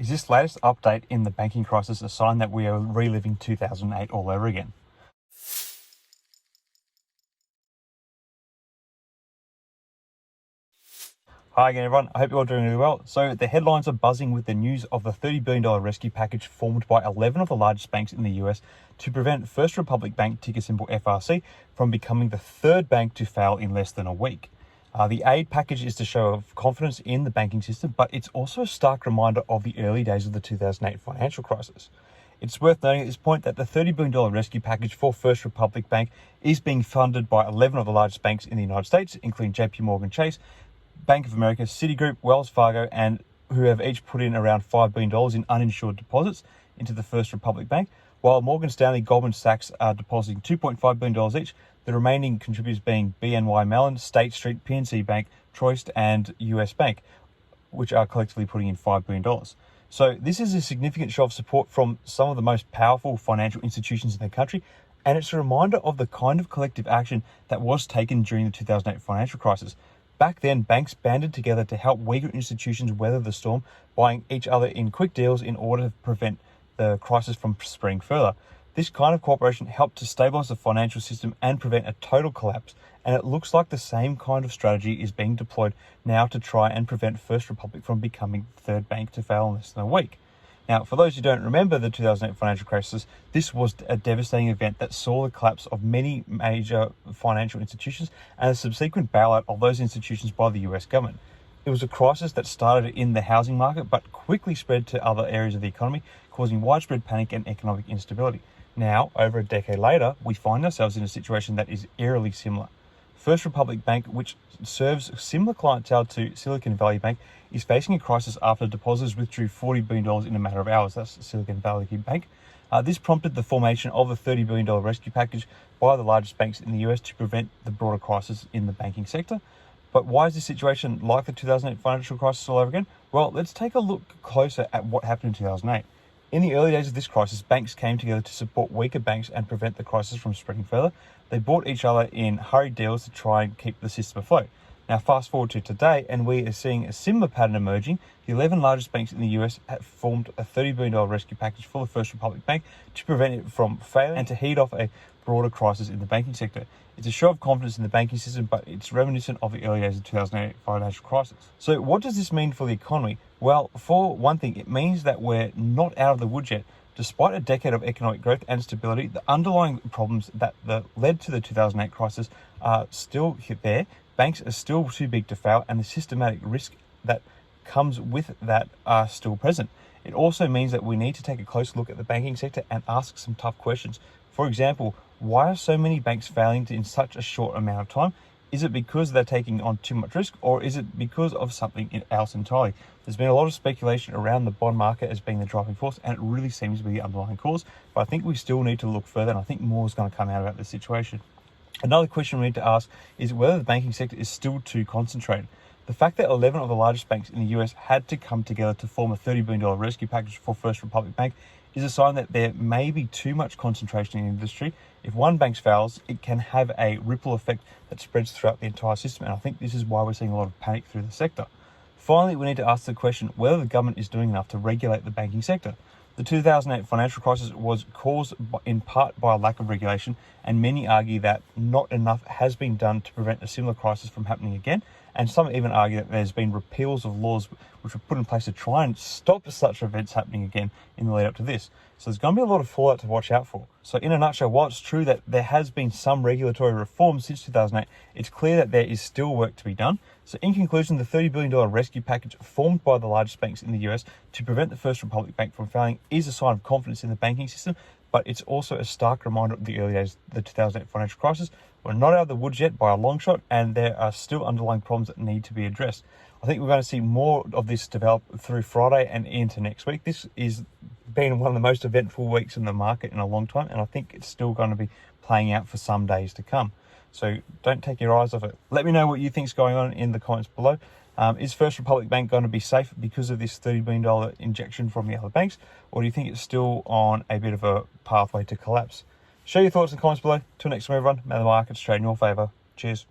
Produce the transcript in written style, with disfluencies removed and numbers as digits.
Is this latest update in the banking crisis a sign that we are reliving 2008 all over again? Hi again, everyone. I hope you're all doing really well. So the headlines are buzzing with the news of the $30 billion rescue package formed by 11 of the largest banks in the US to prevent First Republic Bank, ticker symbol FRC, from becoming the third bank to fail in less than a week. The aid package is to show confidence in the banking system, but it's also a stark reminder of the early days of the 2008 financial crisis. It's worth noting at this point that the $30 billion rescue package for First Republic Bank is being funded by 11 of the largest banks in the United States, including JPMorgan Chase, Bank of America, Citigroup, Wells Fargo, and who have each put in around $5 billion in uninsured deposits into the First Republic Bank, while Morgan Stanley, Goldman Sachs are depositing $2.5 billion each, the remaining contributors being BNY Mellon, State Street, PNC Bank, Truist, and US Bank, which are collectively putting in $5 billion. So this is a significant show of support from some of the most powerful financial institutions in the country, and it's a reminder of the kind of collective action that was taken during the 2008 financial crisis. Back then, banks banded together to help weaker institutions weather the storm, buying each other in quick deals in order to prevent the crisis from spreading further. This kind of cooperation helped to stabilize the financial system and prevent a total collapse, and it looks like the same kind of strategy is being deployed now to try and prevent First Republic from becoming the third bank to fail in less than a week. Now, for those who don't remember the 2008 financial crisis, this was a devastating event that saw the collapse of many major financial institutions and a subsequent bailout of those institutions by the US government. It was a crisis that started in the housing market but quickly spread to other areas of the economy, causing widespread panic and economic instability. Now, over a decade later, we find ourselves in a situation that is eerily similar. First Republic Bank, which serves similar clientele to Silicon Valley Bank, is facing a crisis after depositors withdrew $40 billion in a matter of hours. That's Silicon Valley Bank. This prompted the formation of a $30 billion rescue package by the largest banks in the US to prevent the broader crisis in the banking sector. But why is this situation like the 2008 financial crisis all over again? Well, let's take a look closer at what happened in 2008. In the early days of this crisis, banks came together to support weaker banks and prevent the crisis from spreading further. They bought each other in hurried deals to try and keep the system afloat. Now, fast forward to today, and we are seeing a similar pattern emerging. The 11 largest banks in the US have formed a $30 billion rescue package for the First Republic Bank to prevent it from failing and to head off a broader crisis in the banking sector. It's a show of confidence in the banking system, but it's reminiscent of the early days of the 2008 financial crisis. So what does this mean for the economy? Well, for one thing, it means that we're not out of the woods yet. Despite a decade of economic growth and stability, the underlying problems that led to the 2008 crisis are still there. Banks are still too big to fail, and the systematic risk that comes with that are still present. It also means that we need to take a close look at the banking sector and ask some tough questions. For example, why are so many banks failing in such a short amount of time? Is it because they're taking on too much risk, or is it because of something else entirely? There's been a lot of speculation around the bond market as being the driving force, and it really seems to be the underlying cause. But I think we still need to look further, and I think more is going to come out about this situation. Another question we need to ask is whether the banking sector is still too concentrated. The fact that 11 of the largest banks in the US had to come together to form a $30 billion rescue package for First Republic Bank is a sign that there may be too much concentration in the industry. If one bank fails, it can have a ripple effect that spreads throughout the entire system, and I think this is why we're seeing a lot of panic through the sector. Finally, we need to ask the question whether the government is doing enough to regulate the banking sector. The 2008 financial crisis was caused in part by a lack of regulation, and many argue that not enough has been done to prevent a similar crisis from happening again. And some even argue that there's been repeals of laws which were put in place to try and stop such events happening again in the lead up to this. So there's going to be a lot of fallout to watch out for. So in a nutshell, while it's true that there has been some regulatory reform since 2008, it's clear that there is still work to be done. So in conclusion, the $30 billion rescue package formed by the largest banks in the US to prevent the First Republic Bank from failing is a sign of confidence in the banking system, but it's also a stark reminder of the early days of the 2008 financial crisis. We're not out of the woods yet by a long shot, and there are still underlying problems that need to be addressed. I think we're going to see more of this develop through Friday and into next week. This is been one of the most eventful weeks in the market in a long time, and I think it's still going to be playing out for some days to come. So don't take your eyes off it. Let me know what you think is going on in the comments below. Is First Republic Bank going to be safe because of this $30 billion injection from the other banks, or do you think it's still on a bit of a pathway to collapse? Share your thoughts in the comments below. Till next time, everyone. May the markets trade in your favour. Cheers.